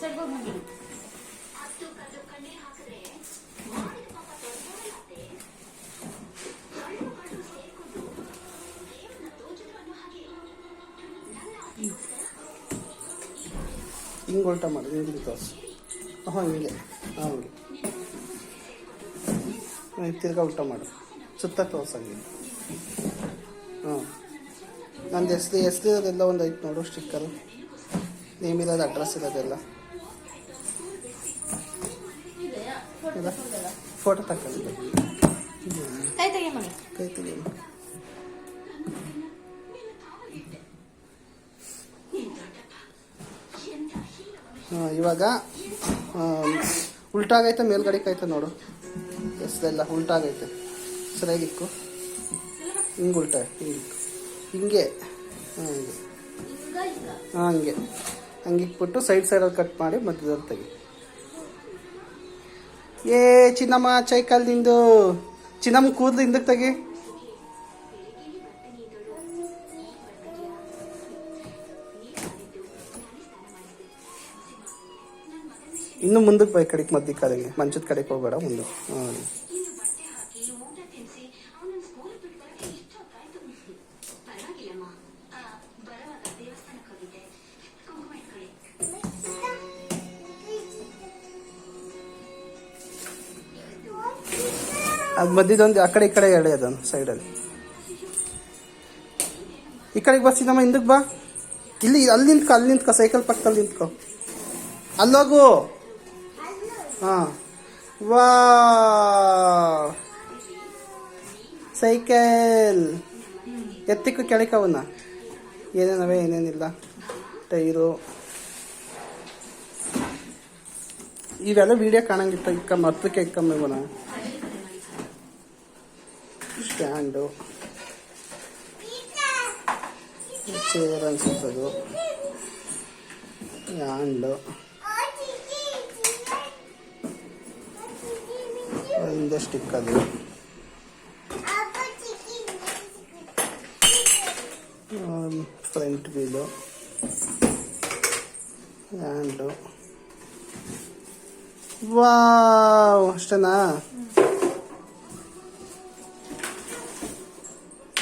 ಹಿಂಗೆ ಉಲ್ಟಾ ಮಾಡಿ, ಹಿಂಗೆ ತೋರಿಸು. ಹಿಂಗೆ ಹಂಗೆ ತಿರ್ಗಾ ಉಲ್ಟಾ ಮಾಡು, ಸುತ್ತ ತೋರ್ಸಂಗೆ. ನಂದು ಹೆಸ್ರು ಇರೋದೆಲ್ಲ ಒಂದು ಐತೆ ನೋಡು, ಸ್ಟಿಕ್ಕರು, ನೇಮ್ ಇರೋದು, ಅಡ್ರೆಸ್ ಇರೋದೆಲ್ಲ ಇಲ್ಲ. ಫೋಟೋ ತಗೊಂಡು ಕೈ ತೆಗಿ. ಇವಾಗ ಉಲ್ಟಾಗೈತೆ, ಮೇಲ್ಗಡೆಗೈತೆ ನೋಡು, ಹೆಸ್ರೆಲ್ಲ ಉಲ್ಟಾಗೈತೆ. ಸರಿಯಾಗಿಕ್ಕು, ಹಿಂಗೆ ಉಲ್ಟ, ಹಿಂಗೆ ಹಂಗಿಕ್ಬಿಟ್ಟು ಸೈಡಲ್ಲಿ ಕಟ್ ಮಾಡಿ ಮಧ್ಯದಲ್ಲಿ ತೆಗಿ. ಚಿನ್ನಮ್ಮ ಚೈಕಲ್ ನಿಂದು, ಚಿನ್ನಮ್ಮ ಕೂದಲು ಹಿಂದಕ್ಕೆ ತೆಗಿ. ಇನ್ನು ಮುಂದಕ್ಕೆ ಬೈ ಕಡೆಗೆ, ಮಧ್ಯ ಕಡೆಗೆ, ಮಂಚದ ಕಡೆಗೆ ಹೋಗ್ಬೇಡ, ಮುಂದೆ. ಅದು ಮಧ್ಯದೊಂದು ಆ ಕಡೆ ಈ ಕಡೆ ಎಳೆ, ಅದನ್ನು ಸೈಡಲ್ಲಿ. ಈ ಕಡೆಗೆ ಬಸ್ಸಿ ನಮ್ಮ ಹಿಂದಕ್ಕೆ ಬಾ. ಇಲ್ಲಿ ಅಲ್ಲಿ ನಿಂತ್ಕೊ, ಸೈಕಲ್ ಪಕ್ಕದಲ್ಲಿ ನಿಂತ್ಕೊ, ಅಲ್ಲೋಗು. ವಾ ಸೈಕಲ್ ಎತ್ತಿಕ್ಕು, ಕೆಳಕವನ್ನ ಏನೇನವೆ ಏನೇನಿಲ್ಲ, ಟೈರು ಇವೆಲ್ಲ ವೀಡಿಯೋ ಕಾಣಂಗಿತ್ತ. ಹತ್ತಕ್ಕೆ ಕಮ್ಮಿ ಇವನ ಸ್ಟ್ಯಾಂಡು, ಚೇರ್ ಅನ್ಸುತ್ತದು, ಹ್ಯಾಂಡು, ಹಿಂದೆ ಸ್ಟಿಕ್, ಅದು ಫ್ರಂಟ್ ವೀಲು, ಹ್ಯಾಂಡು. ವಾವ್, ಅಷ್ಟೇನಾ?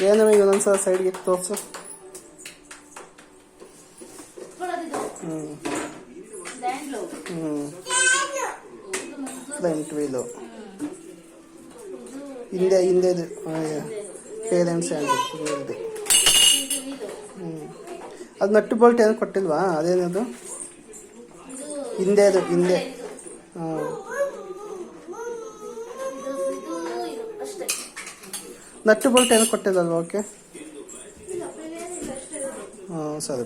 ಏನು ಈಗ ಒಂದೊಂದ್ಸಲ ಸೈಡ್ಗೆ ತೋರಿಸು. ಫ್ರಂಟ್ ವೀಲು, ಹಿಂದೆದು ಪೇರೆಂಟ್ಸ್ ಹ್ಯಾಂಡ್. ಅದು ನಟ್ಟು ಬೋಲ್ಟ್ ಏನು ಕೊಟ್ಟಿಲ್ವಾ? ಅದೇನದು ಹಿಂದೆ ನಟ್ಟು ಬೋಲ್ಟ್ ಏನು ಕೊಟ್ಟಿಲ್ಲಲ್ವ? ಓಕೆ, ಸರಿ.